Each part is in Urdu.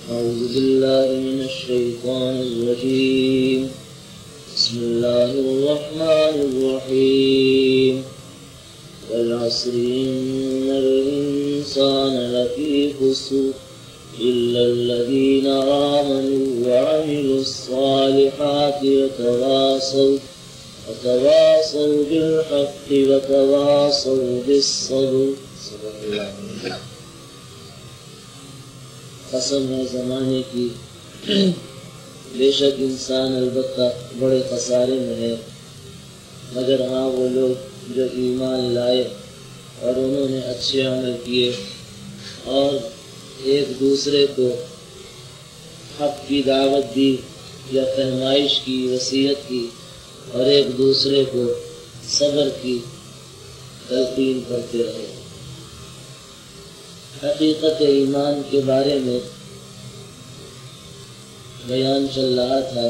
أعوذ بالله من الشيطان الرجيم بسم الله الرحمن الرحيم والعصر إن الإنسان لفي خسر إلا الذين آمنوا وعملوا الصالحات وتواصوا بالحق وتواصوا بالصبر. قسم ہے زمانے کی، بے شک انسان البتہ بڑے خسارے میں ہے، مگر ہاں وہ لوگ جو ایمان لائے اور انہوں نے اچھے عمل کیے اور ایک دوسرے کو حق کی دعوت دی یا فہمائش کی، وصیت کی، اور ایک دوسرے کو صبر کی تلقین کرتے رہے۔ حقیقت ایمان کے بارے میں بیان چل رہا تھا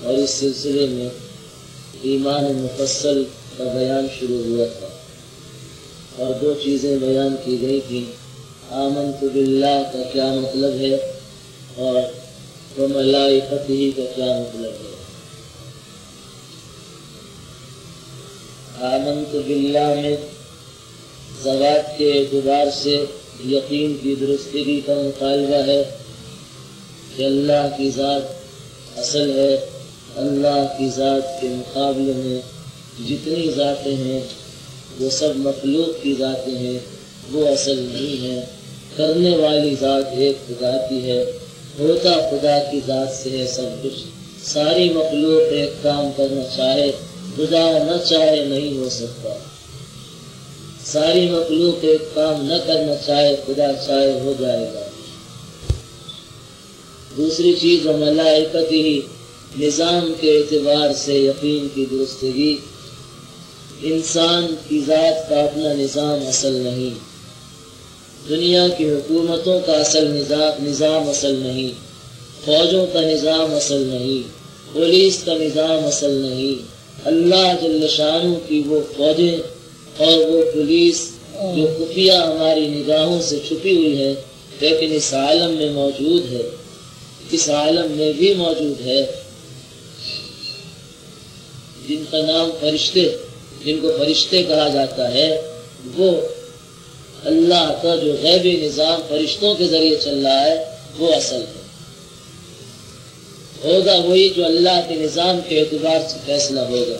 اور اس سلسلے میں ایمان مفصل کا بیان شروع ہوا تھا اور دو چیزیں بیان کی گئی تھیں۔ آمنت باللہ کا کیا مطلب ہے اور وملائکتہ کا کیا مطلب ہے۔ آمنت باللہ میں ذوات کے اعتبار سے یقین کی درستگی کا مطالبہ ہے کہ اللہ کی ذات اصل ہے، اللہ کی ذات کے مقابلے میں جتنی ذاتیں ہیں وہ سب مخلوق کی ذاتیں ہیں، وہ اصل نہیں ہیں۔ کرنے والی ذات ایک خدا کی ہے، ہوتا خدا کی ذات سے ہے سب کچھ۔ ساری مخلوق ایک کام کرنا چاہے، خدا نہ چاہے نہیں ہو سکتا۔ ساری مخلوق ایک کام نہ کرنا چاہے، خدا چاہے ہو جائے گا۔ دوسری چیز ملائکتہ، نظام کے اعتبار سے یقین کی درستگی۔ انسان کی ذات کا اپنا نظام اصل نہیں، دنیا کی حکومتوں کا اصل نظام اصل نہیں، فوجوں کا نظام اصل نہیں، پولیس کا نظام اصل نہیں۔ اللہ جل شانہ کی وہ فوجیں اور وہ پولیس جو خفیہ ہماری نگاہوں سے چھپی ہوئی ہے لیکن اس عالم میں موجود ہے، اس عالم میں بھی موجود ہے، جن کا نام فرشتے، جن کو فرشتے کہا جاتا ہے، وہ اللہ کا جو غیبی نظام فرشتوں کے ذریعے چل رہا ہے وہ اصل ہے۔ ہوگا وہی جو اللہ کے نظام کے اعتبار سے فیصلہ ہوگا،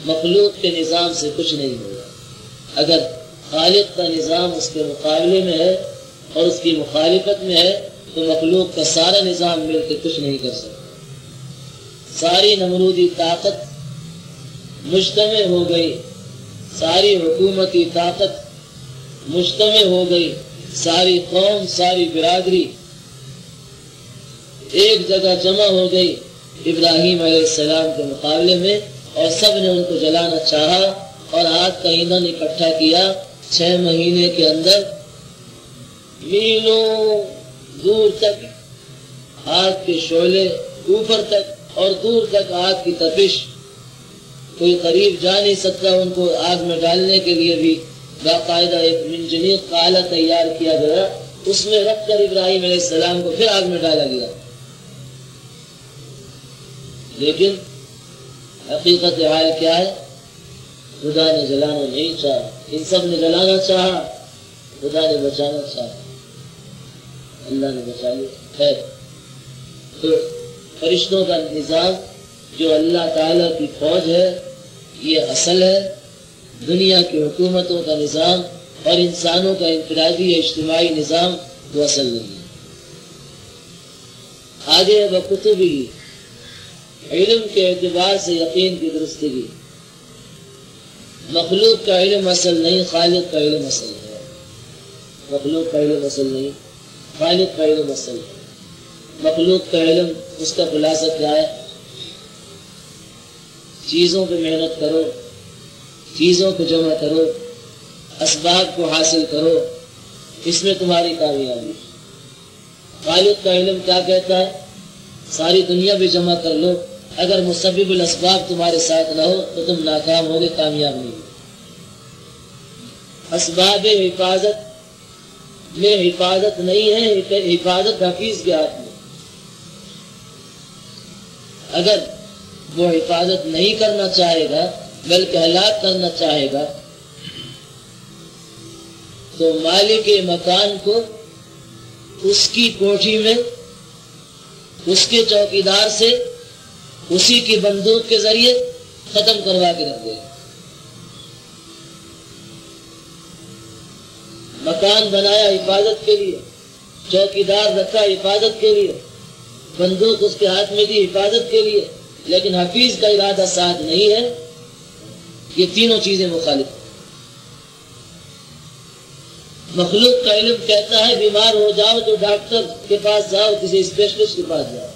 مخلوق کے نظام سے کچھ نہیں ہوگا۔ اگر خالق کا نظام اس کے مقابلے میں ہے اور اس کی مخالفت میں ہے تو مخلوق کا سارا نظام مل کے کچھ نہیں کر سکتا۔ ساری نمرودی طاقت مجتمع ہو گئی، ساری حکومتی طاقت مجتمع ہو گئی، ساری قوم، ساری برادری ایک جگہ جمع ہو گئی ابراہیم علیہ السلام کے مقابلے میں، اور سب نے ان کو جلانا چاہا اور آگ کا ایندھن اکٹھا کیا۔ 6 مہینے کے اندر میلوں دور تک آگ کے شعلے، اوپر تک اور دور تک آگ کی تپش، کوئی قریب جا نہیں سکتا۔ ان کو آگ میں ڈالنے کے لیے بھی باقاعدہ ایک منجنیق کا آلہ تیار کیا گیا، اس میں رکھ کر ابراہیم علیہ السلام کو پھر آگ میں ڈالا گیا۔ لیکن حقیقت حال کیا ہے؟ خدا نے جلانا نہیں چاہا، ان سب نے جلانا چاہا، خدا نے بچانا چاہا، اللہ نے بچا لیا۔ خیر، تو فرشتوں کا نظام جو اللہ تعالیٰ کی فوج ہے یہ اصل ہے، دنیا کی حکومتوں کا نظام اور انسانوں کا انفرادی یا اجتماعی نظام وہ اصل نہیں ہے۔ آگے وکتبہ، علم کے اعتبار سے یقین کی درستگی۔ مخلوق کا علم اصل نہیں، خالق کا علم اصل ہے۔ مخلوق کا علم اصل نہیں، خالق کا علم اصل ہے۔ مخلوق کا علم، اس کا خلاصہ کیا ہے؟ چیزوں پہ محنت کرو، چیزوں کو جمع کرو، اسباب کو حاصل کرو، اس میں تمہاری کامیابی۔ خالق کا علم کیا کہتا ہے؟ ساری دنیا بھی جمع کر لو، اگر مسبب الاسباب تمہارے ساتھ نہ ہو تو تم ناکام ہوگے، کامیاب نہیں ہو۔ اسباب حفاظت میں حفاظت نہیں ہے، حفاظت حفیظ کے ہاتھ میں۔ اگر وہ حفاظت نہیں کرنا چاہے گا بلکہ ہلاک کرنا چاہے گا تو مالک مکان کو اس کی کوٹھی میں اس کے چوکیدار سے اسی کی بندوق کے ذریعے ختم کروا کے رکھ دے گا۔ مکان بنایا حفاظت کے لیے، چوکیدار رکھا حفاظت کے لیے، بندوق اس کے ہاتھ میں دی حفاظت کے لیے، لیکن حفیظ کا ارادہ ساتھ نہیں ہے، یہ تینوں چیزیں مخالف ہیں۔ مخلوق کا علم کہتا ہے بیمار ہو جاؤ تو ڈاکٹر کے پاس جاؤ، کسی اسپیشلسٹ کے پاس جاؤ۔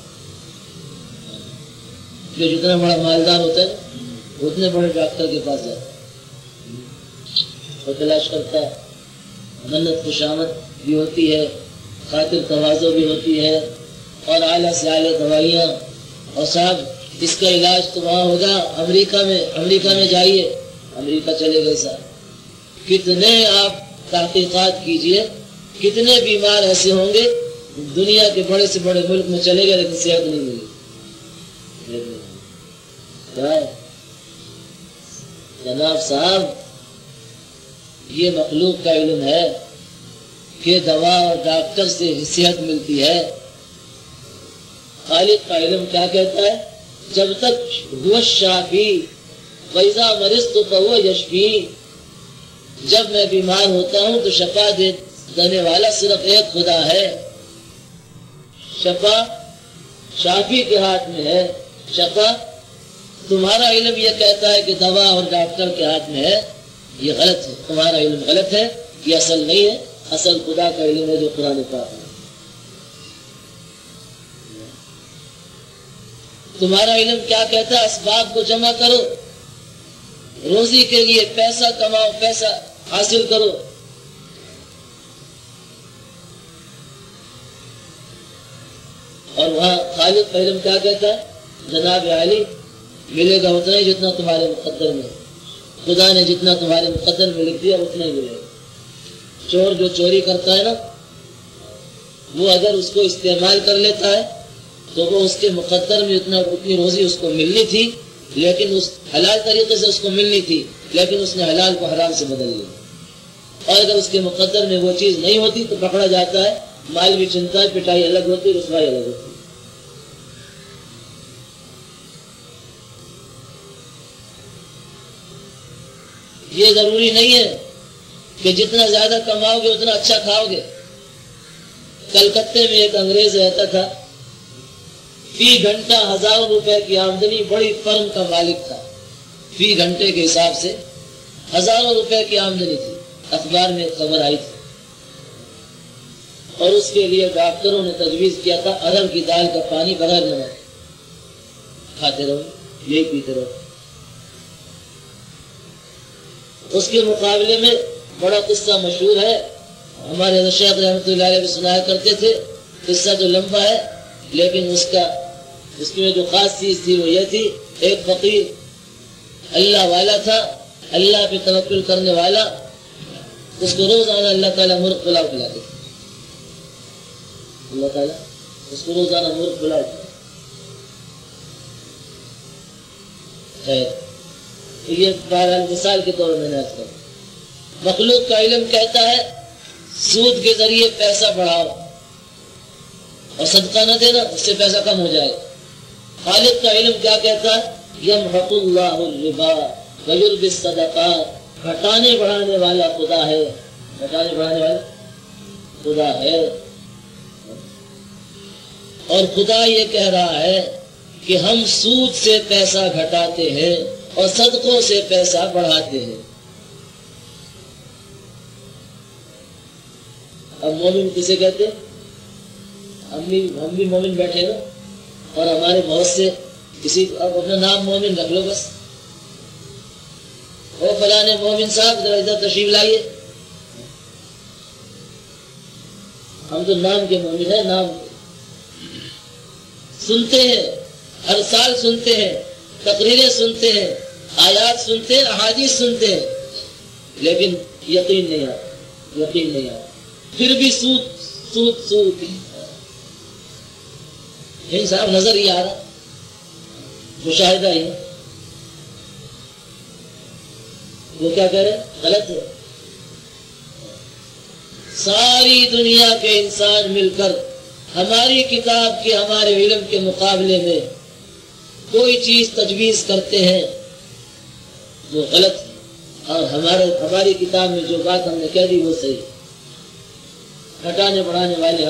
جو جتنا بڑا مالدار ہوتا ہے اتنے بڑے ڈاکٹر کے پاس جاتا ہے اور تلاش کرتا ہے، منت خوشامد بھی ہوتی ہے، خاطر تواضع بھی ہوتی ہے، اور اعلیٰ سے اعلیٰ دوائیاں، اور صاحب اس کا علاج تو وہاں ہوگا امریکہ میں جائیے، امریکہ چلے گئے صاحب۔ کتنے آپ تحقیقات کیجئے، کتنے بیمار ایسے ہوں گے دنیا کے بڑے سے بڑے ملک میں چلے گئے لیکن صحت نہیں ملی۔ جناب صاحب یہ مخلوق کا علم ہے کہ دوا اور ڈاکٹر سے صحت ملتی ہے۔ خالق کا علم کیا کہتا ہے؟ جب تک هو الشافی وَإِذَا مَرِضْتُ فَهُوَ يَشْفِي، جب میں بیمار ہوتا ہوں تو شفا دینے والا صرف ایک خدا ہے۔ شفا شافی کے ہاتھ میں ہے۔ شفا تمہارا علم یہ کہتا ہے کہ دوا اور ڈاکٹر کے ہاتھ میں ہے، یہ غلط ہے، تمہارا علم غلط ہے، یہ اصل نہیں ہے، اصل خدا کا علم ہے جو قرآن پاک ہے۔ تمہارا علم کیا کہتا ہے؟ اسباب کو جمع کرو، روزی کے لیے پیسہ کماؤ، پیسہ حاصل کرو۔ اور وہاں خالق کا علم کیا کہتا ہے؟ جناب عالی ملے گا اتنا ہی جتنا تمہارے مقدر میں، خدا نے جتنا تمہارے مقدر میں لکھ دیا اتنا ہی ملے گا۔ چور جو چوری کرتا ہے نا، وہ اگر اس کو استعمال کر لیتا ہے تو وہ اس کے مقدر میں اتنی روزی اس کو ملنی تھی، لیکن اس حلال طریقے سے اس کو ملنی تھی، لیکن اس نے حلال کو حرام سے بدل لیا۔ اور اگر اس کے مقدر میں وہ چیز نہیں ہوتی تو پکڑا جاتا ہے، مال بھی چنتا ہے، پٹائی الگ ہوتی ہے، رسوائی الگ ہوتی ہے۔ یہ ضروری نہیں ہے کہ جتنا زیادہ کماؤ گے اتنا اچھا کھاؤ گے۔ کلکتے میں ایک انگریز رہتا تھا، فی گھنٹہ 1000 روپے کی آمدنی، بڑی فرم کا مالک تھا، فی گھنٹے کے حساب سے 1000 روپے کی آمدنی تھی۔ اخبار میں خبر آئی تھی اور اس کے لیے ڈاکٹروں نے تجویز کیا تھا ارہر کی دال کا پانی بغیر نمک کھاتے رہو، یہی پیتے رہو۔ اس کے مقابلے میں بڑا قصہ مشہور ہے، ہمارے شیخ رحمۃ اللہ علیہ بھی سنایا کرتے تھے، قصہ جو لمبا ہے لیکن اس میں جو خاص چیز تھی وہ یہ تھی، ایک فقیر اللہ والا تھا، اللہ پہ توکل کرنے والا، اس کو روزانہ اللہ تعالیٰ مرغ پلاؤ کھلاتے تھے، اللہ تعالیٰ اس کو روزانہ مرغ پلاؤ خیر، یہ بہرحال مثال کے طور میں نہ کروں۔ مخلوق کا علم کہتا ہے سود کے ذریعے پیسہ بڑھاؤ اور صدقہ نہ دینا، اس سے پیسہ کم ہو جائے۔ خالق کا علم کیا کہتا ہے؟ یمحق اللہ الربا ویربی الصدقات، گھٹانے بڑھانے والا خدا ہے، گھٹانے بڑھانے والا خدا ہے۔ اور خدا یہ کہہ رہا ہے کہ ہم سود سے پیسہ گھٹاتے ہیں اور صدقوں سے پیسہ بڑھاتے ہیں۔ اب مومن کسے کہتے ہیں؟ ہم بھی مومن بیٹھے نا، اور ہمارے بہت سے کسی اب اپنا نام مومن رکھ لو بس، او فلانے مومن صاحب ذرا ادھر تشریف لائیے، ہم تو نام کے مومن ہیں، نام سنتے ہیں، ہر سال سنتے ہیں، تقریریں سنتے ہیں، آیات سنتے ہیں، احادیث سنتے ہیں، لیکن یقین نہیں آتا، یقین نہیں آتا۔ پھر بھی سود سود سود صاحب نظر ہی آ رہا، مشاہدہ ہی، وہ کیا کہہ رہے؟ غلط ہے۔ ساری دنیا کے انسان مل کر ہماری کتاب کے، ہمارے علم کے مقابلے میں کوئی چیز تجویز کرتے ہیں وہ غلط ہے، اور ہماری کتاب میں جو بات ہم نے کہہ دی وہ صحیح۔ گھٹانے بڑھانے والے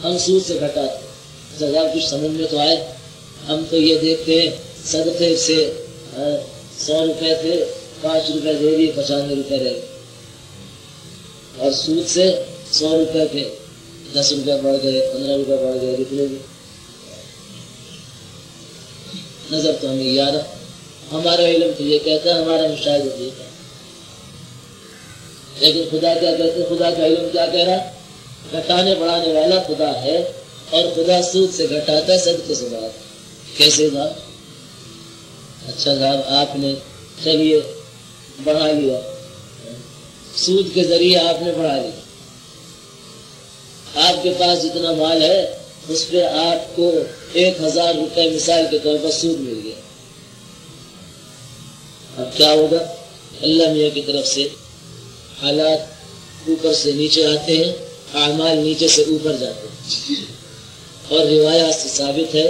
ہم سود سے گھٹاتے۔ ذرا کچھ سمجھ میں تو آئے۔ ہم تو یہ دیکھتے ہیں صدقے سے 100 روپے تھے، 5 روپے دے دیے، 95 روپے رہ گئے، اور سود سے 100 روپے تھے، 10 روپے بڑھ گئے، 15 روپے بڑھ گئے، نکلے گئے۔ نظر تو ہمیں یاد ہے، ہمارا علم تو یہ کہتا ہے، ہمارا مشاہدہ یہ کہتا ہے، لیکن خدا کیا کہتے ہیں؟ خدا کا علم کیا کہہ رہا؟ گھٹانے بڑھانے والا خدا ہے، اور خدا سود سے گھٹاتا ہے، صدقے سے بڑھاتا ہے۔ کیسے صاحب؟ اچھا صاحب آپ نے چلیے بڑھا لیا، سود کے ذریعے آپ نے بڑھا لیا، آپ کے پاس جتنا مال ہے اس پہ آپ کو 1000 روپے مثال کے طور پر سود مل گیا۔ اب کیا ہوگا؟ اللہ میاں کی طرف سے حالات اوپر سے نیچے آتے ہیں، اعمال نیچے سے اوپر جاتے ہیں، اور روایات سے ثابت ہے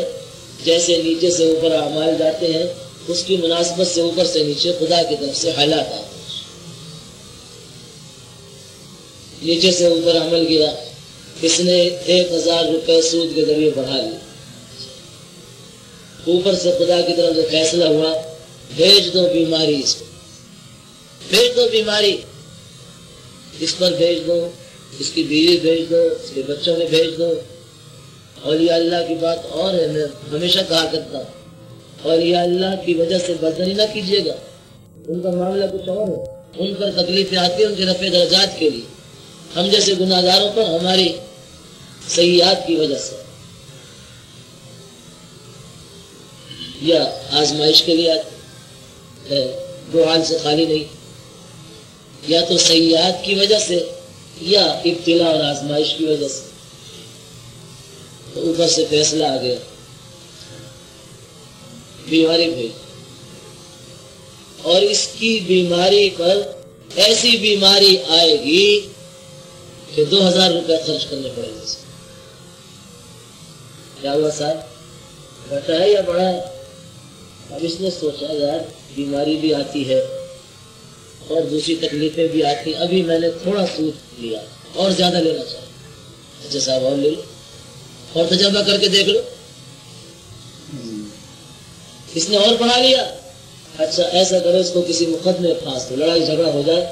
جیسے نیچے سے اوپر اعمال جاتے ہیں اس کی مناسبت سے اوپر سے نیچے خدا کی طرف سے حالات آتے ہیں۔ نیچے سے اوپر عمل گیا، اس نے 1000 روپے سود کے ذریعے بڑھا لی، اوپر سے خدا کی طرف سے فیصلہ ہوا بھیج دو بیماری، اس کو بھیج دو، بیماری اس پر بھیج دو، اس کی بیوی بھیج دو، اس کے بچوں میں بھیج دو۔ اولیاء اللہ کی بات اور ہے، میں ہمیشہ کہا کرتا ہوں اولیاء اللہ کی وجہ سے بدنی نہ کیجیے گا، ان کا معاملہ کچھ اور ہے، ان پر تکلیفیں آتی ہیں ان کے رفع درجات کے لیے، ہم جیسے گناہگاروں پر ہماری سیئات کی وجہ سے یا آزمائش کے لیے آتے ہے، دو حال سے خالی نہیں، یا تو سیئات کی وجہ سے یا ابتلا اور آزمائش کی وجہ سے، تو اوپر سے فیصلہ آ گیا بیماری بھیج، اور اس کی بیماری پر ایسی بیماری آئے گی کہ 2000 روپے خرچ کرنے پڑے گا۔ کیا ہوا صاحب؟ گھٹا ہے یا بڑھا ہے؟ اب اس نے سوچا یار بیماری بھی آتی ہے اور دوسری تکلیفیں بھی آتی ہیں، ابھی میں نے تھوڑا سود لیا اور زیادہ لینا چاہیے، اچھا صاحب اور لے لو اور تجربہ کر کے دیکھ لو، اس نے اور بڑھا لیا، اچھا ایسا کرو اس کو کسی مقدمے پھانس دو، لڑائی جھگڑا ہو جائے،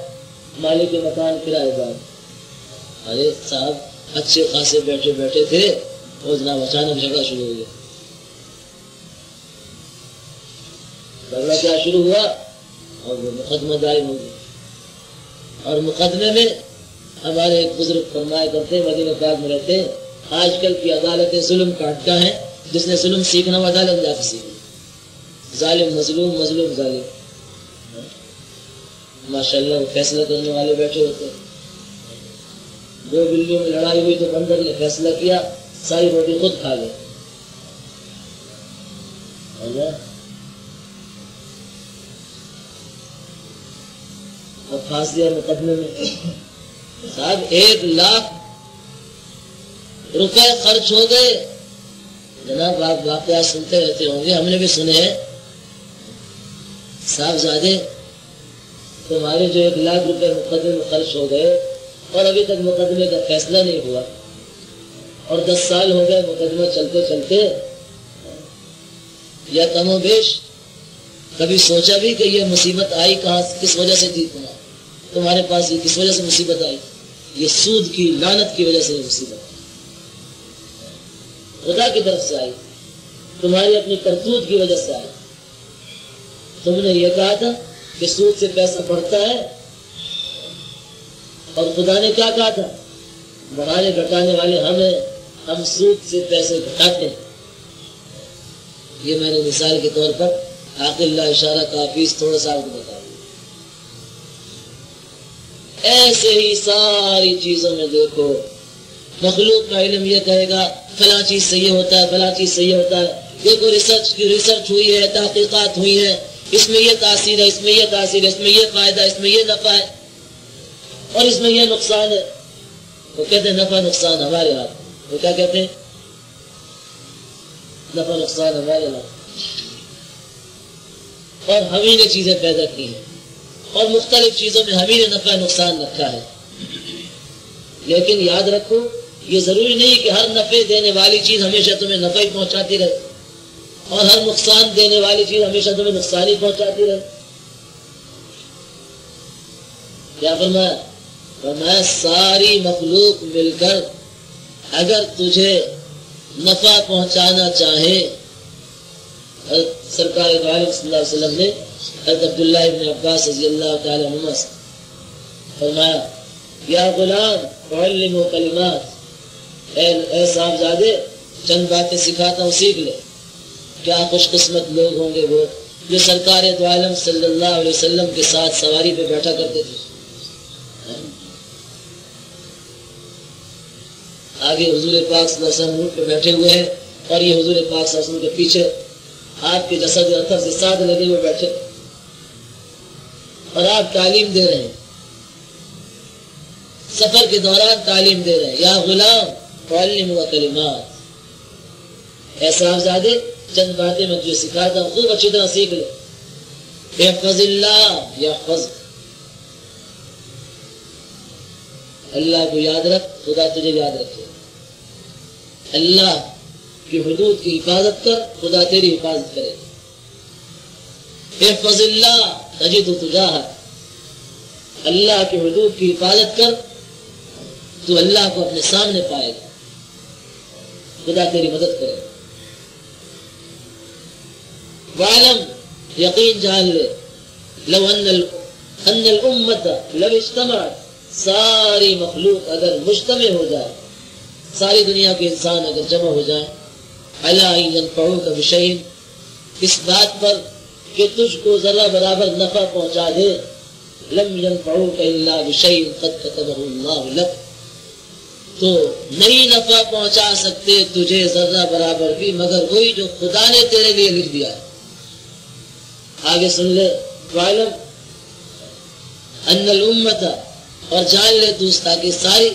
مالک کے مکان کرائے دار، ارے صاحب اچھے خاصے بیٹھے بیٹھے تھے اور جناب اچانک جھگڑا شروع ہو گیا، جھگڑا کیا شروع ہوا اور وہ مقدمہ دائر ہو گیا، اور مقدمے میں ہمارے ایک بزرگ فرمایا کرتے ہیں، مدینہ پاک میں رہتے ہیں، آج کل کی عدالتیں ظلم کا اڈا ہیں، جس نے ظلم سیکھنا وہ عدالت جا کے سیکھنا، ظالم مظلوم، مظلوم ظالم، ماشاءاللہ وہ فیصلہ کرنے والے بیٹھے ہوتے ہیں، دو بلیوں میں لڑائی ہوئی تو بندر نے فیصلہ کیا ساری روٹی خود کھا گئے، اب پھانس دیا مقدمے میں، صاحب 1,00,000 روپے خرچ ہو گئے، جناب آپ واقعات سنتے رہتے ہوں گے، ہم نے بھی سنے ہیں، صاحبزادے تمہارے جو 1,00,000 روپے مقدمے میں خرچ ہو گئے اور ابھی تک مقدمے کا فیصلہ نہیں ہوا، اور 10 سال ہو گئے مقدمہ چلتے چلتے، یا کم و بیش کبھی سوچا بھی کہ یہ مصیبت آئی کہاں، کس وجہ سے تھی تمہارے پاس، یہ کس وجہ سے مصیبت آئی؟ یہ سود کی لعنت کی وجہ سے یہ مصیبت خدا کی طرف سے آئی، تمہاری اپنی کرتوت کی وجہ سے آئی۔ تم نے یہ کہا تھا کہ سود سے پیسہ بڑھتا ہے، اور خدا نے کیا کہا تھا؟ بڑھانے گھٹانے والے ہم سود سے پیسے گھٹاتے ہیں۔ یہ میں نے مثال کے طور پر عاقل لا اشارہ کافی تھوڑا سا آپ کو بتا دیا۔ ایسے ہی ساری چیزوں میں دیکھو، مخلوق کا علم یہ کہے گا فلاں چیز سے یہ ہوتا ہے، فلاں چیز سے یہ ہوتا ہے، دیکھو ریسرچ ہوئی ہے، تحقیقات ہوئی ہیں، اس میں یہ تاثیر ہے، اس میں یہ تاثیر ہے، اس میں یہ فائدہ ہے، اس میں یہ نفع ہے اور اس میں یہ نقصان ہے۔ وہ کہتے ہیں نفع نقصان ہمارے ہاتھ، وہ کیا کہتے ہیں؟ نفع نقصان ہمارے ہاتھ، اور ہم ہی نے چیزیں پیدا کی ہیں اور مختلف چیزوں میں ہم ہی نے نفع نقصان رکھا ہے۔ لیکن یاد رکھو یہ ضروری نہیں کہ ہر نفع دینے والی چیز ہمیشہ تمہیں نفع ہی پہنچاتی رہے اور ہر نقصان دینے والی چیز ہمیشہ تمہیں نقصان ہی پہنچاتی رہے۔ کیا فرمایا؟ فرمایا ساری مخلوق مل کر اگر تجھے نفع پہنچانا چاہے، سرکار دو عالم صلی اللہ علیہ وسلم نے حضرت عبداللہ ابن عباس رضی اللہ تعالی عنہما سے فرمایا یا غلام علموا کلمات، اے صاحبزادے چند باتیں سکھاتا ہوں، سیکھ لے۔ کیا خوش قسمت لوگ ہوں گے وہ جو سرکار دو عالم صلی اللہ علیہ وسلم کے ساتھ سواری پہ بیٹھا کرتے تھے۔ آگے حضور پاک صلی اللہ علیہ وسلم اونٹ پہ بیٹھے ہوئے ہیں اور یہ حضور پاک صلی اللہ علیہ وسلم کے پیچھے آپ کے جسد اطہر سے ساتھ لگے ہوئے بیٹھے اور آپ تعلیم دے رہے ہیں، سفر کے دوران تعلیم دے رہے ہیں۔ یا غلام علموا کلمات، اے صاحبزادے چند باتیں میں تجھے سکھاتا ہوں، خوب اچھی طرح سیکھ لے۔ احفظ اللہ یحفظک، اللہ کو یاد رکھ خدا تجھے یاد رکھے۔ اللہ کی حدود کی حفاظت کر، خدا تیری حفاظت کرے۔ احفظ اللہ تجد تجاہک، اللہ کی حدود کی حفاظت کر تو اللہ کو اپنے سامنے پائے گا، خدا تیری مدد کرے گا۔ وعلم، یقین جان لے، لو ان الامت لو اجتمعت، ساری مخلوق اگر مجتمع ہو جائے، ساری دنیا کے انسان اگر جمع ہو جائیں، علی ان ینفعوک بشیء، اس بات پر کہ تجھ کو ذرہ برابر نفع پہنچا دے، لم ینفعوک الا بشیء قد کتبہ اللہ لک، تو نہیں نفع پہنچا سکتے تجھے ذرہ برابر بھی مگر وہی جو خدا نے تیرے لیے لکھ دیا ہے۔ آگے سن لے، وعلم ان الامت، اور جان لے دوستا کہ ساری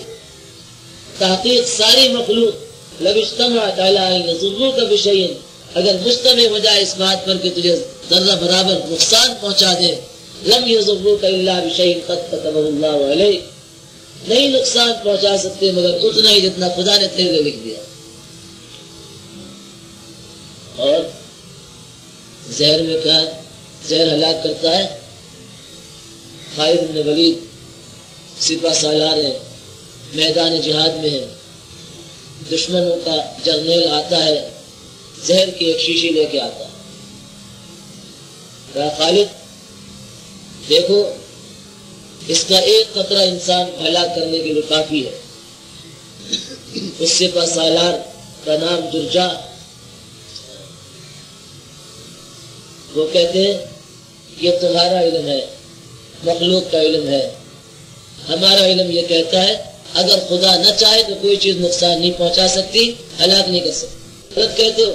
تحقیق ساری مخلوق لو اجتمعت علی ان یضروک بشیء، اگر مجتمع ہو جائے اس بات پر کہ تجھے ذرہ برابر نقصان پہنچا دے، لم یضروک الا بشیء قد کتبہ اللہ علیک، نہیں نقصان پہنچا سکتے مگر اتنا ہی جتنا خدا نے تیرے لیے لکھ دیا۔ اور زہر میں کہا زہر ہلاک کرتا ہے۔ خالد بن ولید سپہ سالار ہے، میدان جہاد میں ہے، دشمنوں کا جرنیل آتا ہے، زہر کی ایک شیشی لے کے آتا ہے۔ کہا خالد دیکھو اس کا ایک قطرہ انسان ہلاک کرنے کے لیے کافی ہے۔ اس سپہ سالار کا نام درجا، وہ کہتے ہیں یہ تمہارا علم ہے، مخلوق کا علم ہے، ہمارا علم یہ کہتا ہے اگر خدا نہ چاہے تو کوئی چیز نقصان نہیں پہنچا سکتی، ہلاک نہیں کر سکتی۔ غلط کہتے ہو؟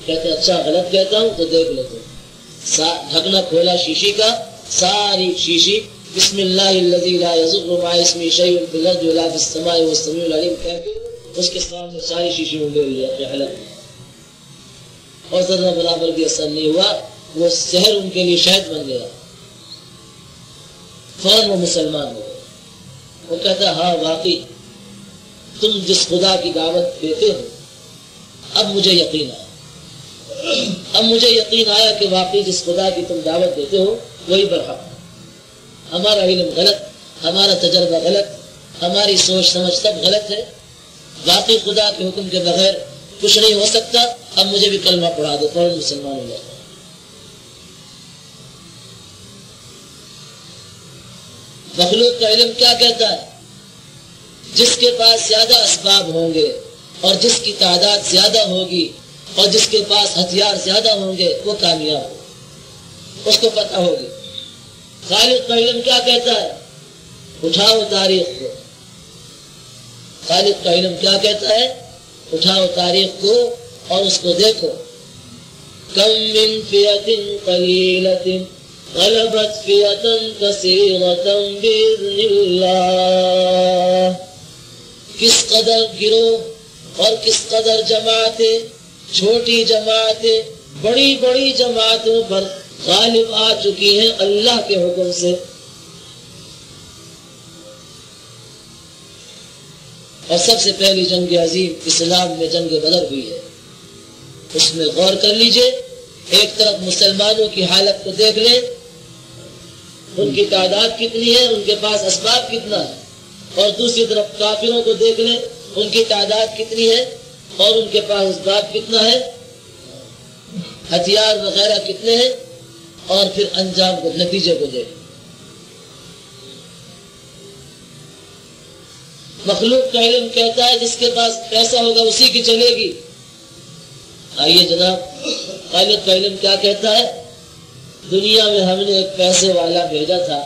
کہتے اچھا غلط کہتا ہوں تو دیکھ لیتے ہو۔ ڈھکنا کھولا شیشی کا، ساری شیشی بسم اللہ الذی لا یضر مع اسمہ شیء فی الارض ولا فی السماء وهو السمیع العلیم کہہ کے اس کے سامنے ساری شیشی میں ڈال لیا اپنے حلق میں، اور ذرہ برابر بھی اثر نہیں ہوا، وہ زہر ان کے لیے شہد بن گیا، فوراً وہ مسلمان ہو گئے۔ وہ کہتا ہاں واقعی تم جس خدا کی دعوت دیتے ہو اب مجھے یقین آیا، اب مجھے یقین آیا کہ واقعی جس خدا کی تم دعوت دیتے ہو وہی برحق ہے۔ ہمارا علم غلط، ہمارا تجربہ غلط، ہماری سوچ سمجھ سب غلط ہے، واقعی خدا کے حکم کے بغیر کچھ نہیں ہو سکتا، اب مجھے بھی کلمہ پڑھا دو، فوراً مسلمان ہو جاتا۔ مخلوق کا علم کیا کہتا ہے؟ جس کے پاس زیادہ اسباب ہوں گے اور جس کی تعداد زیادہ ہوگی اور جس کے پاس ہتھیار زیادہ ہوں گے وہ کامیاب ہو، اس کو پتہ ہوگی۔ خالد کا علم کیا کہتا ہے؟ اٹھاؤ تاریخ کو. خالق کا علم کیا کہتا ہے؟ اٹھاؤ تاریخ کو اور اس کو دیکھو. کم من فئۃ قلیلۃ غلبت فئۃ کثیرۃ باذن اللہ. کس قدر گروہ اور کس قدر جماعتیں، چھوٹی جماعتیں بڑی بڑی جماعتوں پر غالب آ چکی ہیں اللہ کے حکم سے. اور سب سے پہلی جنگ عظیم اسلام میں جنگ بدر ہوئی ہے. اس میں غور کر لیجئے. ایک طرف مسلمانوں کی حالت کو دیکھ لیں، ان کی تعداد کتنی ہے، ان کے پاس اسباب کتنا ہے. اور دوسری طرف کافروں کو دیکھ لیں، ان کی تعداد کتنی ہے اور ان کے پاس اسباب کتنا ہے، ہتھیار وغیرہ کتنے ہیں. اور پھر انجام کو، نتیجے کو دیکھ. مخلوق کا علم کہتا ہے جس کے پاس پیسہ ہوگا اسی کی چلے گی. آئیے جناب، خالق کا علم کیا کہتا ہے؟ دنیا میں ہم نے ایک پیسے والا بھیجا تھا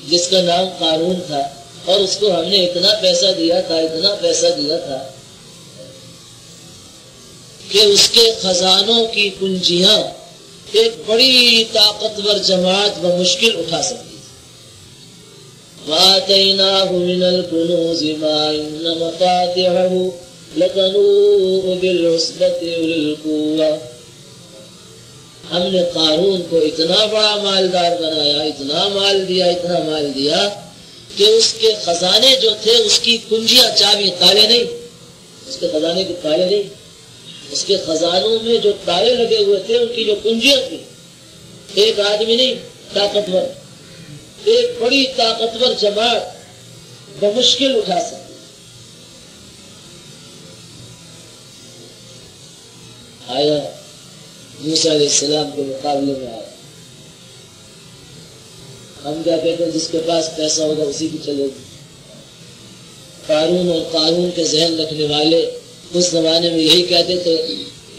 جس کا نام قارون تھا، اور اس کو ہم نے اتنا پیسہ دیا تھا، اتنا پیسہ دیا تھا کہ اس کے خزانوں کی کنجیاں ایک بڑی طاقتور جماعت بمشکل اٹھا سکتی. وَآتَيْنَاهُ مِنَ الْكُنُوزِ مَا إِنَّ مَفَاتِحَهُ لَتَنُوءُ بِالْعُصْبَةِ أُولِي الْقُوَّةِ. ہم نے قارون کو اتنا بڑا مالدار بنایا، اتنا مال دیا کہ اس کے خزانے جو تھے، اس کی کنجیاں، چابی، تالے نہیں، اس کے خزانے کے تالے نہیں، اس کے خزانوں میں جو تالے لگے ہوئے تھے ان کی جو کنجیاں تھی، ایک آدمی نہیں، طاقتور، ایک بڑی طاقتور جماعت بمشکل اٹھا سکتی. آیا موسیٰ علیہ السلام کے مقابلے میں آیا. ہم کیا کہتے ہیں؟ جس کے پاس پیسہ ہوگا اسی کی چلے گی. قارون اور قارون کے ذہن رکھنے والے اس زمانے میں یہی کہتے تھے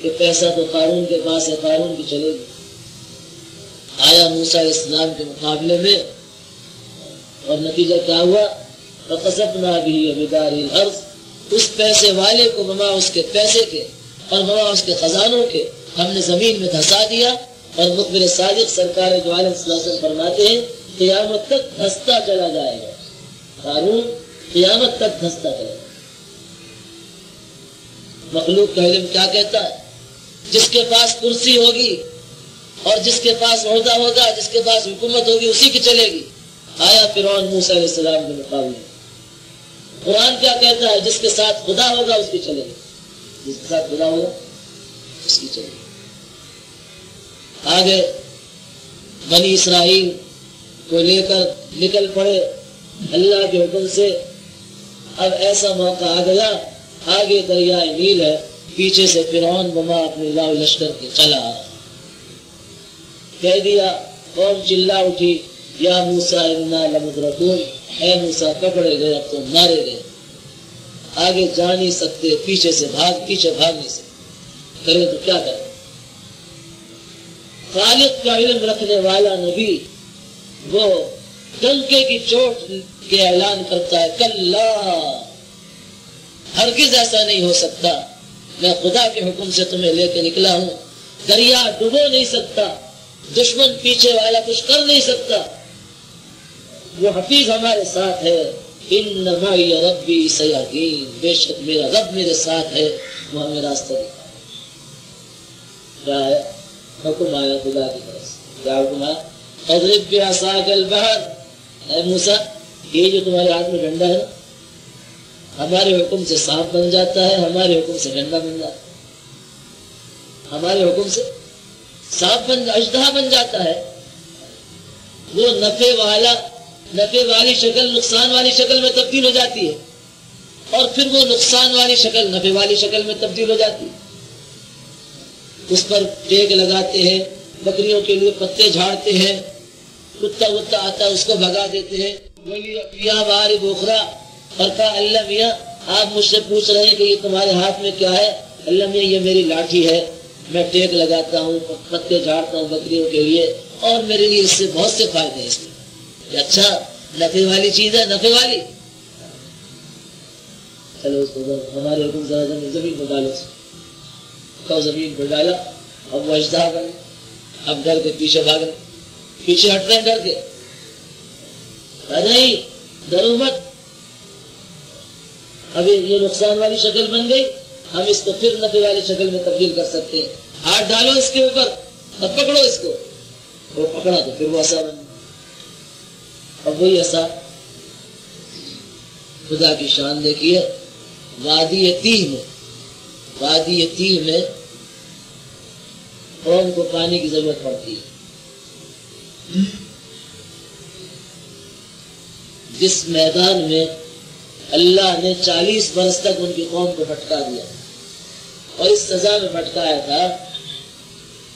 کہ پیسہ تو قارون کے پاس ہے، قارون کی چلے گی. آیا موسیٰ علیہ السلام کے مقابلے میں اور نتیجہ کیا ہوا؟ فَخَسَفْنَا بِهِ وَبِدَارِهِ الْأَرْضِ. اس پیسے والے کو بما اس کے پیسے کے اور بما اس کے خزانوں کے ہم نے زمین میں دھسا دیا. اور مخبر صادق سرکار دو عالم صلی اللہ علیہ وسلم فرماتے ہیں قیامت تک دھستا چلا جائے گا. قارون قیامت تک دھستا چلا جائے گا. مخلوق کا علم کیا کہتا ہے؟ جس کے پاس کرسی ہوگی اور جس کے پاس عہدہ ہوگا، جس کے پاس حکومت ہوگی اسی کی چلے گی. آیا فرعون موسیٰ علیہ السلام کے مقابلے. قرآن کیا کہتا ہے؟ جس کے ساتھ خدا ہوگا اس کی چلے گی، جس کے ساتھ خدا ہوگا اس کی چلے گی. آگے بنی اسرائیل کو لے کر نکل پڑے اللہ کے حکم سے. اب ایسا موقع آ گیا، آگے دریائے نیل ہے، پیچھے سے فرعون بما اپنے لاؤ لشکر کے چلا. کہہ دیا، قوم چلا اٹھی، یا موسیٰ انا لمدرکون، اے موسیٰ پکڑے گئے، اب تو مارے گئے. آگے جا نہیں سکتے، پیچھے بھاگ نہیں سکتے، کرے تو کیا کرے. خالق کا علم رکھنے والا نبی وہ ڈنکے کی چوٹ کے اعلان کرتا ہے کلا، ہرگز ایسا نہیں ہو سکتا. میں خدا کے حکم سے تمہیں لے کے نکلا ہوں. دریا ڈبو نہیں سکتا، دشمن پیچھے والا کچھ کر نہیں سکتا. وہ حفیظ ہمارے ساتھ ہے. ان معی ربی سیہدین، بے شک میرا رب میرے ساتھ ہے، وہ ہمیں راستہ دکھائے. کیا ہے حکم آیا خدا کی طرف سے؟ کیا حکم آیا؟ اضرب بعصاک البحر. اے موسیٰ، یہ جو تمہارے ہاتھ میں ڈنڈا ہے نا، ہمارے حکم سے سانپ بن جاتا ہے، ہمارے حکم سے ڈنڈا بن جاتا ہے، ہمارے حکم سے سانپ اژدہا بن جاتا ہے. وہ نفع والی شکل نقصان والی شکل میں تبدیل ہو جاتی ہے، اور پھر وہ نقصان والی شکل نفع والی شکل میں تبدیل ہو جاتی ہے. اس پر ٹیک لگاتے ہیں، بکریوں کے لیے پتے جھاڑتے ہیں، کتا آتا ہے اس کو بھگا دیتے ہیں. اور کہا اللہ میاں آپ مجھ سے پوچھ رہے ہیں کہ یہ تمہارے ہاتھ میں کیا ہے؟ اللہ میاں یہ میری لاٹھی ہے، میں ٹیک لگاتا ہوں، پتے جھاڑتا ہوں بکریوں کے لیے، اور میرے لیے اس سے بہت سے فائدے ہیں. اس میں اچھا نفع والی چیز ہے، نفع والی. چلو اس کو ہمارے حکم زمین پر ڈالو، تو زمین پر ڈالا. اب وہ اجدہا بنے، اب ڈر کے پیچھے بھاگنے، پیچھے ہٹ رہے ہیں ڈر کے. نہیں، ڈرو مت. ابھی یہ نقصان والی شکل بن گئی، ہم اس کو پھر نفع والی شکل میں تبدیل کر سکتے ہیں. ہاتھ ڈالو اس کے اوپر، اب پکڑو اس کو. وہ پکڑا تو پھر وہ عصا بن. اب وہی عصا، خدا کی شان دیکھیے. وادی تیہ میں قوم کو پانی کی ضرورت پڑتی ہے. جس میدان میں اللہ نے 40 برس تک ان کی قوم کو بھٹکا دیا، اور اس سزا میں بھٹکایا تھا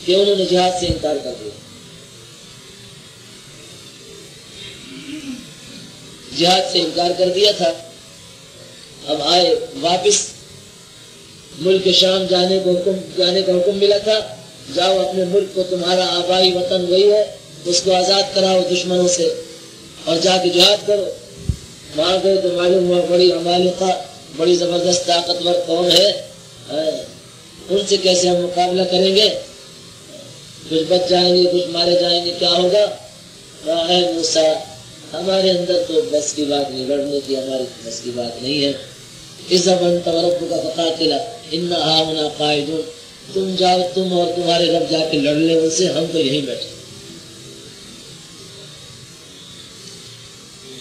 کہ انہوں نے جہاد سے انکار کر دیا. جہاد سے انکار کر دیا تھا. اب آئے واپس، ملک شام جانے کا حکم ملا تھا. جاؤ اپنے ملک کو، تمہارا آبائی وطن وہی ہے، اس کو آزاد کراؤ دشمنوں سے اور جا کے جہاد کرو. وہاں گئے تو معلوم ہوا بڑی عمالقہ، بڑی زبردست طاقتور قوم ہے، ان سے کیسے ہم مقابلہ کریں گے؟ کچھ بچ جائیں گے، کچھ مارے جائیں گے، کیا ہوگا؟ اے موسیٰ، ہمارے اندر تو بس کی بات نہیں، لڑنے کی ہماری بس کی بات نہیں ہے. اذهب انت وربك فقاتلا انا هاهنا قاعدون. تم جاؤ، تم اور تمہارے رب جا کے لڑ لیں ان سے، ہم تو یہیں بیٹھے.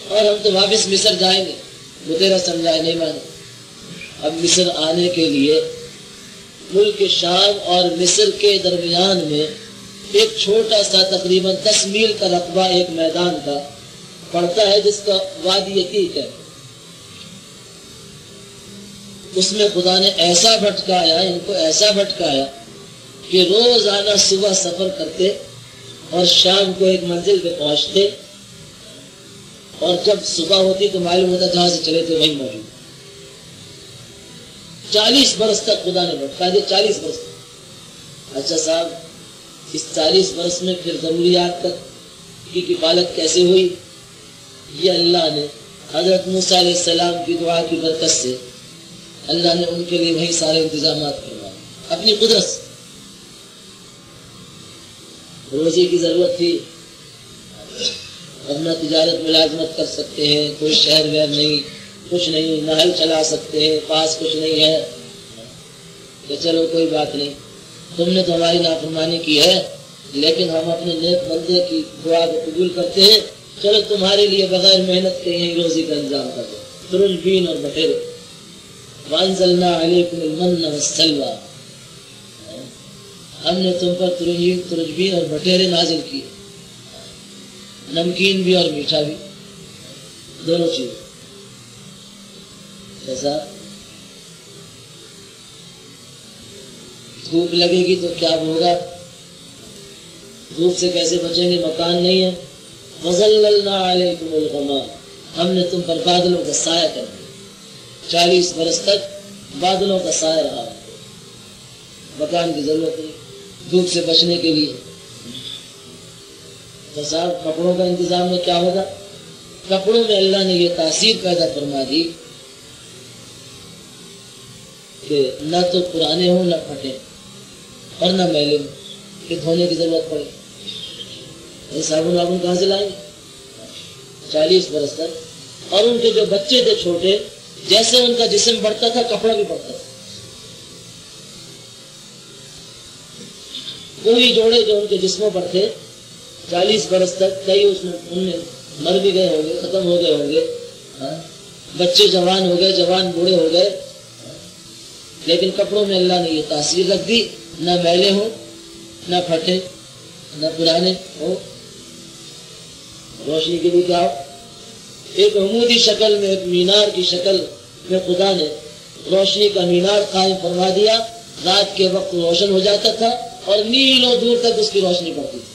اور ہم تو واپس مصر جائیں گے. بتیرا سمجھائے نہیں مانے. اب مصر آنے کے لیے ملک شام اور مصر کے درمیان میں ایک چھوٹا سا تقریباً 10 میل کا رقبہ ایک میدان کا پڑتا ہے جس کا وادی تیہ ہے. اس میں خدا نے ایسا بھٹکایا، ان کو ایسا بھٹکایا کہ روزانہ صبح سفر کرتے اور شام کو ایک منزل پہ پہنچتے، اور جب صبح ہوتی تو معلوم ہوتا جہاں سے چلے تھے وہیں موجود. 40 برس تک خدا نے بھٹکا دیا. 40 برس تک. اچھا صاحب، اس 40 برس میں پھر ضروریات کی کفالت کیسے ہوئی؟ یہ اللہ نے حضرت موسیٰ علیہ السلام کی دعا کی برکت سے اللہ نے ان کے لیے وہی سارے انتظامات کروائے اپنی قدرت سے. روزی کی ضرورت تھی، اپنا تجارت ملازمت کر سکتے ہیں، کوئی شہر ویر نہیں، کچھ نہیں، نہل چلا سکتے ہیں، پاس کچھ نہیں ہے کہ چلو کوئی بات نہیں، تم نے تو ہماری نافرمانی کی ہے لیکن ہم اپنے نیک بندے کی دعا کو قبول کرتے ہیں، چلو تمہارے لیے بغیر محنت کے یہیں روزی کا انتظام کر دو. ترنجبین اور بٹیرے. وانزلنا علیکم المن والسلوی، ہم نے تم پر ترنجبین اور بٹیرے نازل کیے، نمکین بھی اور میٹھا بھی، دونوں چیز. ایسا دھوپ لگے گی تو کیا ہوگا؟ دھوپ سے کیسے بچیں گے؟ مکان نہیں ہے. وَظَلَّلْنَا عَلَيْكُمُ الْغَمَامَ، ہم نے تم پر بادلوں کا سایہ کر دیا. 40 برس تک بادلوں کا سایہ رہا. مکان کی ضرورت نہیں دھوپ سے بچنے کے لیے. تو صاحب کپڑوں کا انتظام میں کیا ہوگا؟ کپڑوں میں اللہ نے یہ تاثیر پیدا فرما دی کہ نہ تو پرانے ہوں، نہ پھٹے، اور نہ میلے ہوں کہ دھونے کی ضرورت پڑے. صابن وابن کہاں سے لائیں گے 40 برس تک؟ اور ان کے جو بچے تھے چھوٹے، جیسے ان کا جسم بڑھتا تھا کپڑا بھی بڑھتا تھا. وہی جوڑے جو ان کے جسموں پر تھے 40 برس تک، کئی ان میں مر بھی گئے ہوں گے، ختم ہو گئے ہوں گے، بچے جوان ہو گئے، جوان بوڑھے ہو گئے، لیکن کپڑوں میں اللہ نے یہ تاثیر رکھ دی، نہ میلے ہوں، نہ پھٹے، نہ پرانے ہو. روشنی کے لیے کیا ہو؟ ایک عمودی شکل میں، ایک مینار کی شکل میں خدا نے روشنی کا مینار قائم فرما دیا. رات کے وقت روشن ہو جاتا تھا اور میلوں دور تک اس کی روشنی پڑتی تھی.